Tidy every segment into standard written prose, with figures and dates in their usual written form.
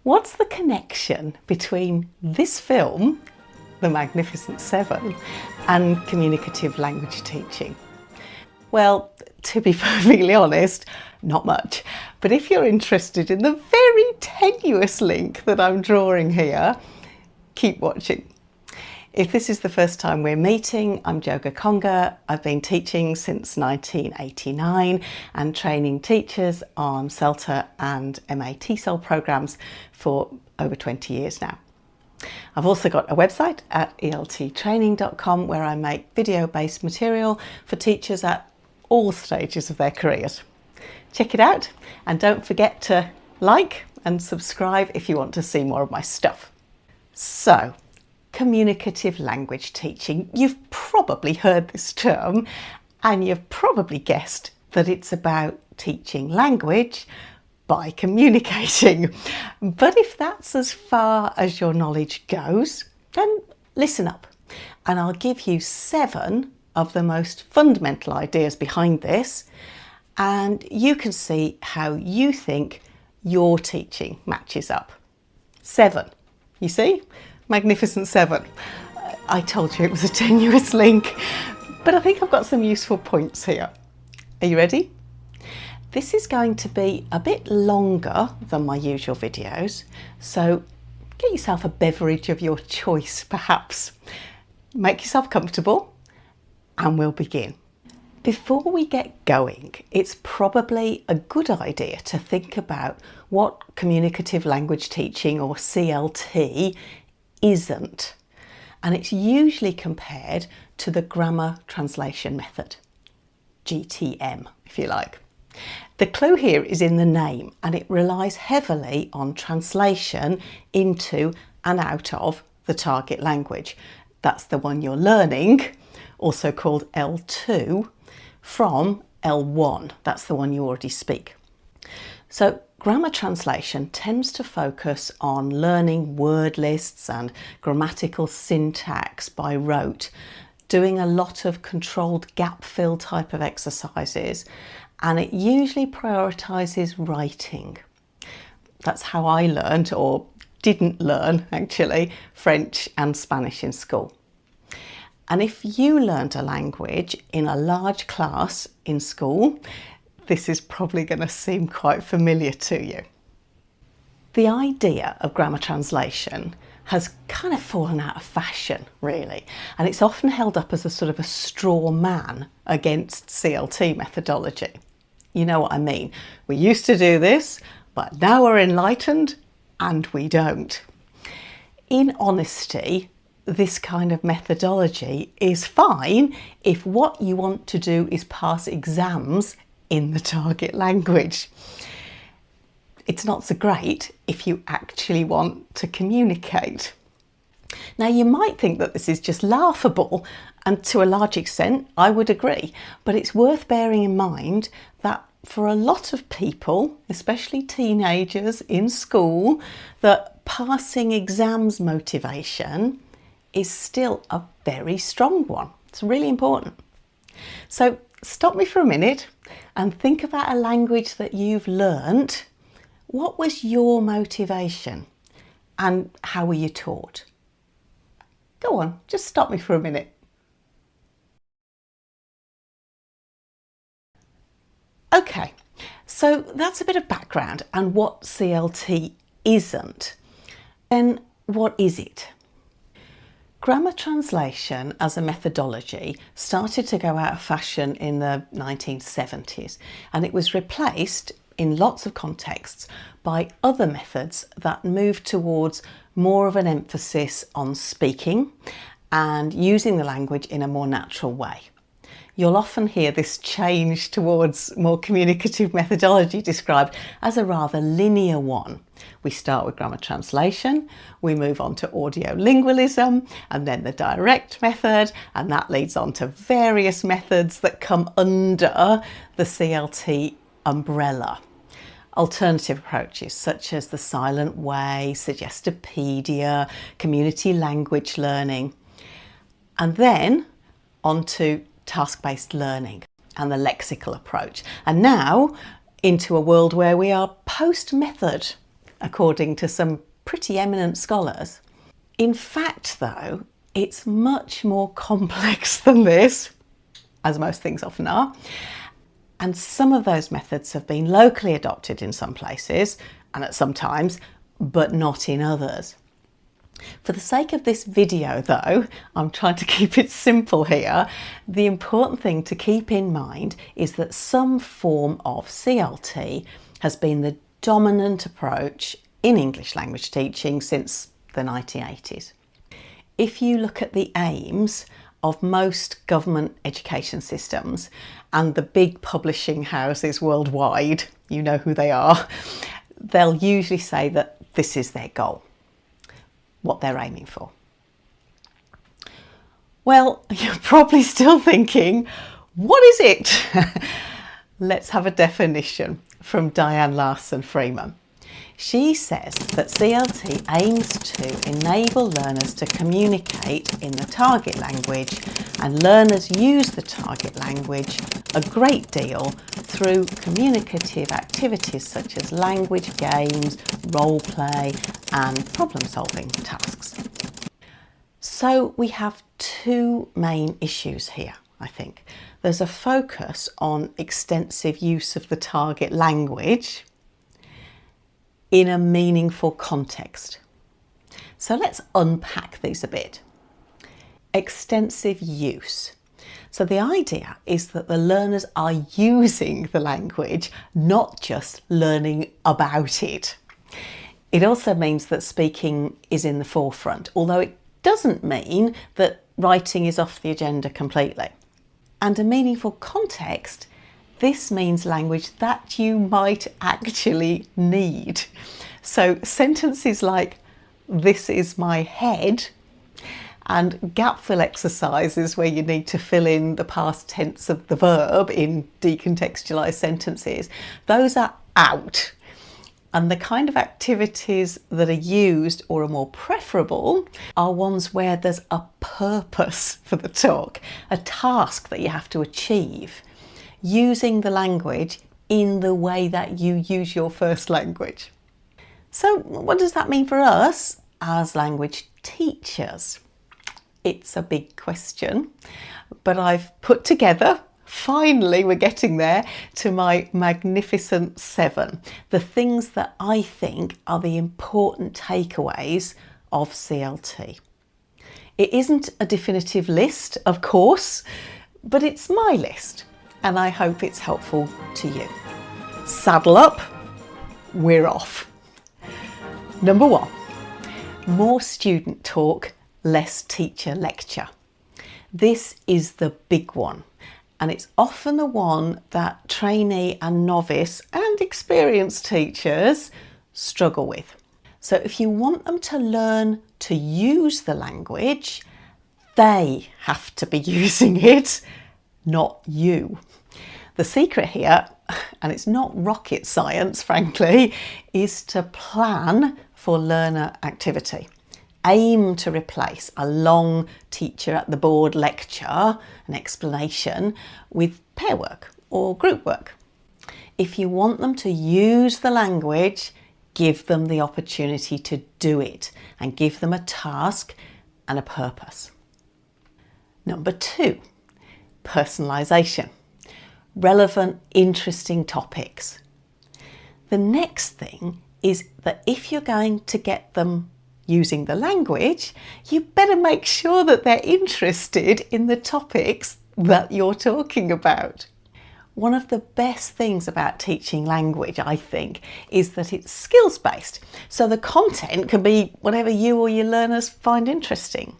What's the connection between this film, The Magnificent Seven, and communicative language teaching? Well, to be perfectly honest, not much. But if you're interested in the very tenuous link that I'm drawing here, keep watching. If this is the first time we're meeting, I'm Joga Conga. I've been teaching since 1989 and training teachers on CLT and MA TESOL programs for over 20 years now. I've also got a website at elttraining.com where I make video-based material for teachers at all stages of their careers. Check it out and don't forget to like and subscribe if you want to see more of my stuff. So, communicative language teaching. You've probably heard this term and you've probably guessed that it's about teaching language by communicating. But if that's as far as your knowledge goes, then listen up and I'll give you 7 of the most fundamental ideas behind this, and you can see how you think your teaching matches up. 7, you see? Magnificent 7. I told you it was a tenuous link, but I think I've got some useful points here. Are you ready? This is going to be a bit longer than my usual videos, so get yourself a beverage of your choice perhaps. Make yourself comfortable and we'll begin. Before we get going, it's probably a good idea to think about what communicative language teaching, or CLT, isn't, and it's usually compared to the grammar translation method, GTM if you like. The clue here is in the name, and it relies heavily on translation into and out of the target language. That's the one you're learning, also called L2, from L1, that's the one you already speak. So grammar translation tends to focus on learning word lists and grammatical syntax by rote, doing a lot of controlled gap fill type of exercises, and it usually prioritises writing. That's how I learned, or didn't learn actually, French and Spanish in school. And if you learned a language in a large class in school, this is probably going to seem quite familiar to you. The idea of grammar translation has kind of fallen out of fashion, really, and it's often held up as a sort of a straw man against CLT methodology. You know what I mean? We used to do this, but now we're enlightened and we don't. In honesty, this kind of methodology is fine if what you want to do is pass exams in the target language. It's not so great if you actually want to communicate. Now, you might think that this is just laughable, and to a large extent I would agree, but it's worth bearing in mind that for a lot of people, especially teenagers in school, that passing exams motivation is still a very strong one. It's really important. So stop me for a minute and think about a language that you've learnt. What was your motivation and how were you taught? Go on, just stop me for a minute. Okay, so that's a bit of background and what CLT isn't. Then what is it? Grammar translation as a methodology started to go out of fashion in the 1970s, and it was replaced in lots of contexts by other methods that moved towards more of an emphasis on speaking and using the language in a more natural way. You'll often hear this change towards more communicative methodology described as a rather linear one. We start with grammar translation, we move on to audiolingualism, and then the direct method, and that leads on to various methods that come under the CLT umbrella. Alternative approaches such as the silent way, Suggestopedia, community language learning, and then onto task-based learning and the lexical approach. And now into a world where we are post-method, according to some pretty eminent scholars. In fact, though, it's much more complex than this, as most things often are. And some of those methods have been locally adopted in some places and at some times, but not in others. For the sake of this video, though, I'm trying to keep it simple here. The important thing to keep in mind is that some form of CLT has been the dominant approach in English language teaching since the 1980s. If you look at the aims of most government education systems and the big publishing houses worldwide, you know who they are, they'll usually say that this is their goal, what they're aiming for. Well, you're probably still thinking, what is it? Let's have a definition from Diane Larson-Freeman. She says that CLT aims to enable learners to communicate in the target language, and learners use the target language a great deal through communicative activities such as language games, role play and problem-solving tasks. So we have two main issues here, I think. There's a focus on extensive use of the target language in a meaningful context. So let's unpack these a bit. Extensive use. So the idea is that the learners are using the language, not just learning about it. It also means that speaking is in the forefront, although it doesn't mean that writing is off the agenda completely. And a meaningful context, this means language that you might actually need. So sentences like, "This is my head," and gap fill exercises where you need to fill in the past tense of the verb in decontextualized sentences, those are out. And the kind of activities that are used or are more preferable are ones where there's a purpose for the talk, a task that you have to achieve, using the language in the way that you use your first language. So what does that mean for us as language teachers? It's a big question, but I've put together, finally we're getting there, to my magnificent 7, the things that I think are the important takeaways of CLT. It isn't a definitive list, of course, but it's my list, and I hope it's helpful to you. Saddle up, we're off. Number 1, more student talk, less teacher lecture. This is the big one, and it's often the one that trainee and novice and experienced teachers struggle with. So if you want them to learn to use the language, they have to be using it, not you. The secret here, and it's not rocket science frankly, is to plan for learner activity. Aim to replace a long teacher at the board lecture, an explanation, with pair work or group work. If you want them to use the language, give them the opportunity to do it and give them a task and a purpose. Number 2, personalisation. Relevant, interesting topics. The next thing is that if you're going to get them using the language, you better make sure that they're interested in the topics that you're talking about. One of the best things about teaching language, I think, is that it's skills-based. So the content can be whatever you or your learners find interesting.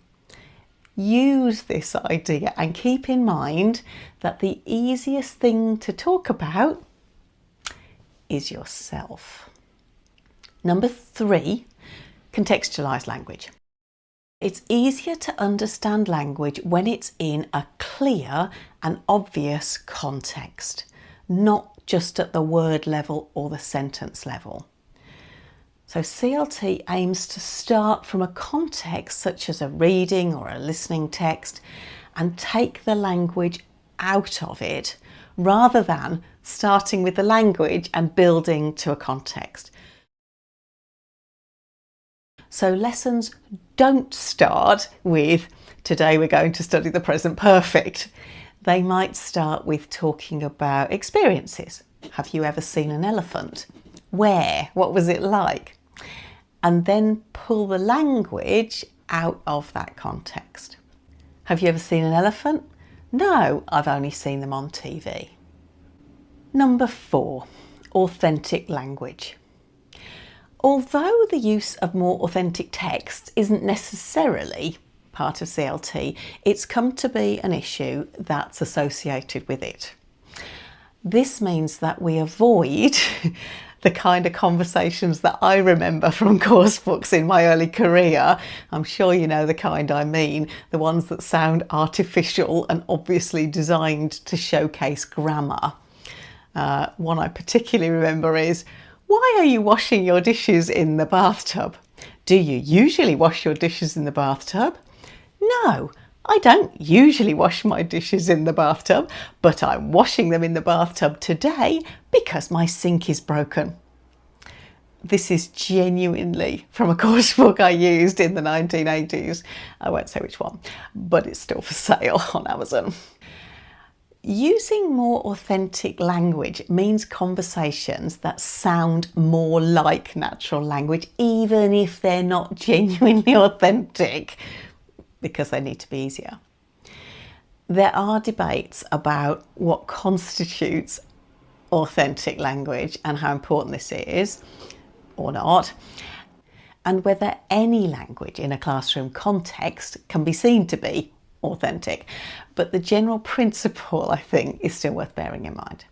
Use this idea and keep in mind that the easiest thing to talk about is yourself. Number 3, contextualized language. It's easier to understand language when it's in a clear and obvious context, not just at the word level or the sentence level. So CLT aims to start from a context such as a reading or a listening text and take the language out of it rather than starting with the language and building to a context. So lessons don't start with, today we're going to study the present perfect. They might start with talking about experiences. Have you ever seen an elephant? Where? What was it like? And then pull the language out of that context. Have you ever seen an elephant? No, I've only seen them on TV. Number 4, authentic language. Although the use of more authentic text isn't necessarily part of CLT, it's come to be an issue that's associated with it. This means that we avoid the kind of conversations that I remember from course books in my early career. I'm sure you know the kind I mean, the ones that sound artificial and obviously designed to showcase grammar. One I particularly remember is, why are you washing your dishes in the bathtub? Do you usually wash your dishes in the bathtub? No, I don't usually wash my dishes in the bathtub, but I'm washing them in the bathtub today because my sink is broken. This is genuinely from a course book I used in the 1980s. I won't say which one, but it's still for sale on Amazon. Using more authentic language means conversations that sound more like natural language, even if they're not genuinely authentic, because they need to be easier. There are debates about what constitutes authentic language and how important this is, or not, and whether any language in a classroom context can be seen to be authentic. But the general principle, I think, is still worth bearing in mind.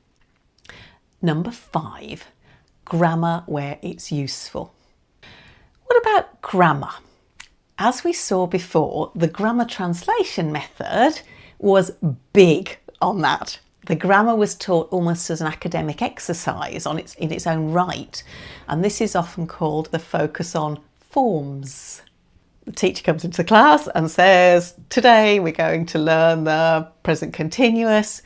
Number 5, grammar where it's useful. What about grammar? As we saw before, the grammar translation method was big on that. The grammar was taught almost as an academic exercise in its own right, and this is often called the focus on forms. The teacher comes into the class and says, today we're going to learn the present continuous.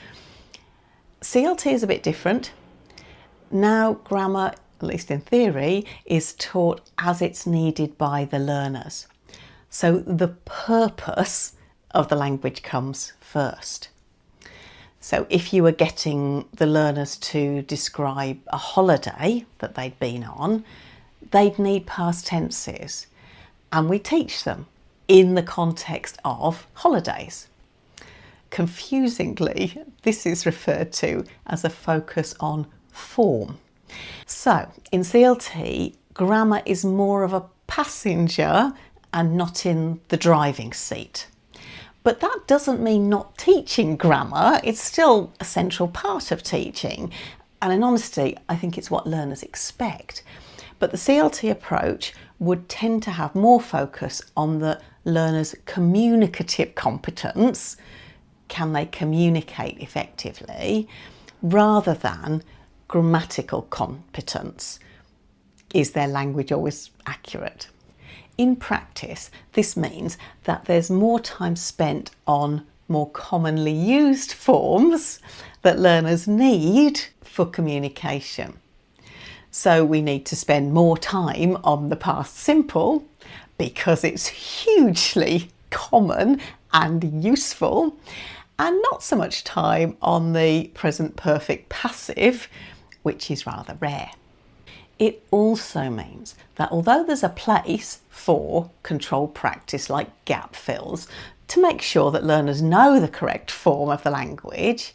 CLT is a bit different. Now grammar, at least in theory, is taught as it's needed by the learners. So the purpose of the language comes first. So if you were getting the learners to describe a holiday that they'd been on, they'd need past tenses. And we teach them in the context of holidays. Confusingly, this is referred to as a focus on form. So in CLT, grammar is more of a passenger and not in the driving seat. But that doesn't mean not teaching grammar. It's still a central part of teaching. And in honesty, I think it's what learners expect. But the CLT approach would tend to have more focus on the learner's communicative competence. Can they communicate effectively? Rather than grammatical competence. Is their language always accurate? In practice, this means that there's more time spent on more commonly used forms that learners need for communication. So we need to spend more time on the past simple because it's hugely common and useful, and not so much time on the present perfect passive, which is rather rare. It also means that although there's a place for controlled practice like gap fills to make sure that learners know the correct form of the language,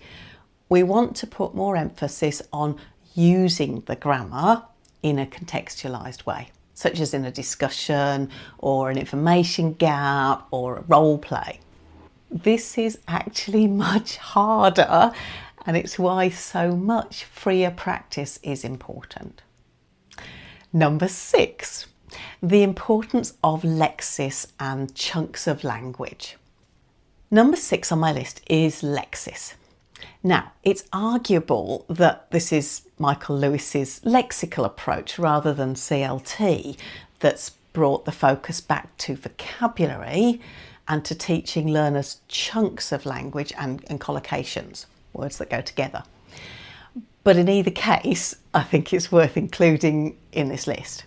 we want to put more emphasis on using the grammar in a contextualised way, such as in a discussion or an information gap or a role play. This is actually much harder, and it's why so much freer practice is important. Number 6, the importance of lexis and chunks of language. Number 6 on my list is lexis. Now, it's arguable that this is Michael Lewis's lexical approach rather than CLT that's brought the focus back to vocabulary and to teaching learners chunks of language and collocations, words that go together. But in either case, I think it's worth including in this list.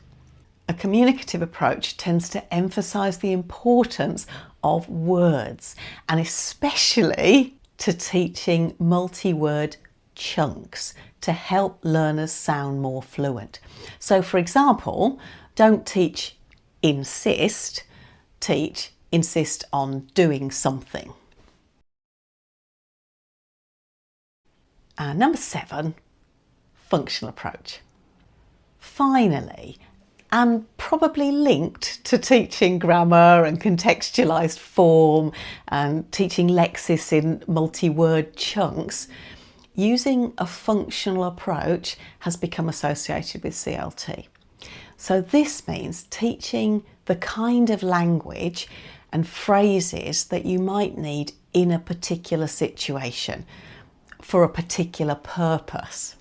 A communicative approach tends to emphasise the importance of words, and especially to teaching multi-word chunks to help learners sound more fluent. So for example, don't teach insist, teach insist on doing something. And number 7, functional approach. Finally, and probably linked to teaching grammar and contextualised form and teaching lexis in multi-word chunks, using a functional approach has become associated with CLT. So this means teaching the kind of language and phrases that you might need in a particular situation for a particular purpose.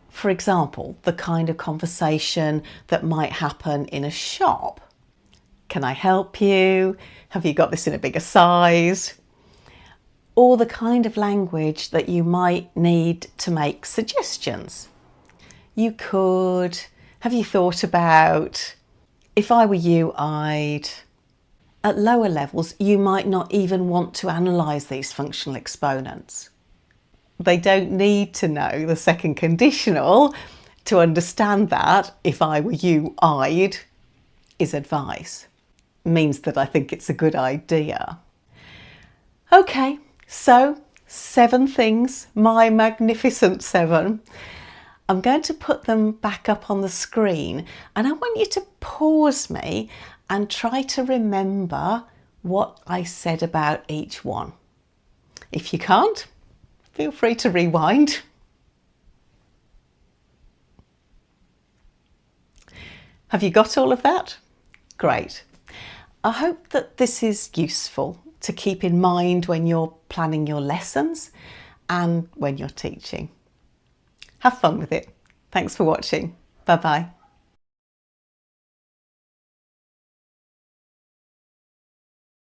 For example, the kind of conversation that might happen in a shop. Can I help you? Have you got this in a bigger size? Or the kind of language that you might need to make suggestions. You could, have you thought about, if I were you, I'd... At lower levels, you might not even want to analyse these functional exponents. They don't need to know the second conditional to understand that if I were you, I'd is advice. Means that I think it's a good idea. Okay, so 7 things, my magnificent 7. I'm going to put them back up on the screen and I want you to pause me and try to remember what I said about each one. If you can't, feel free to rewind. Have you got all of that? Great. I hope that this is useful to keep in mind when you're planning your lessons and when you're teaching. Have fun with it. Thanks for watching. Bye-bye.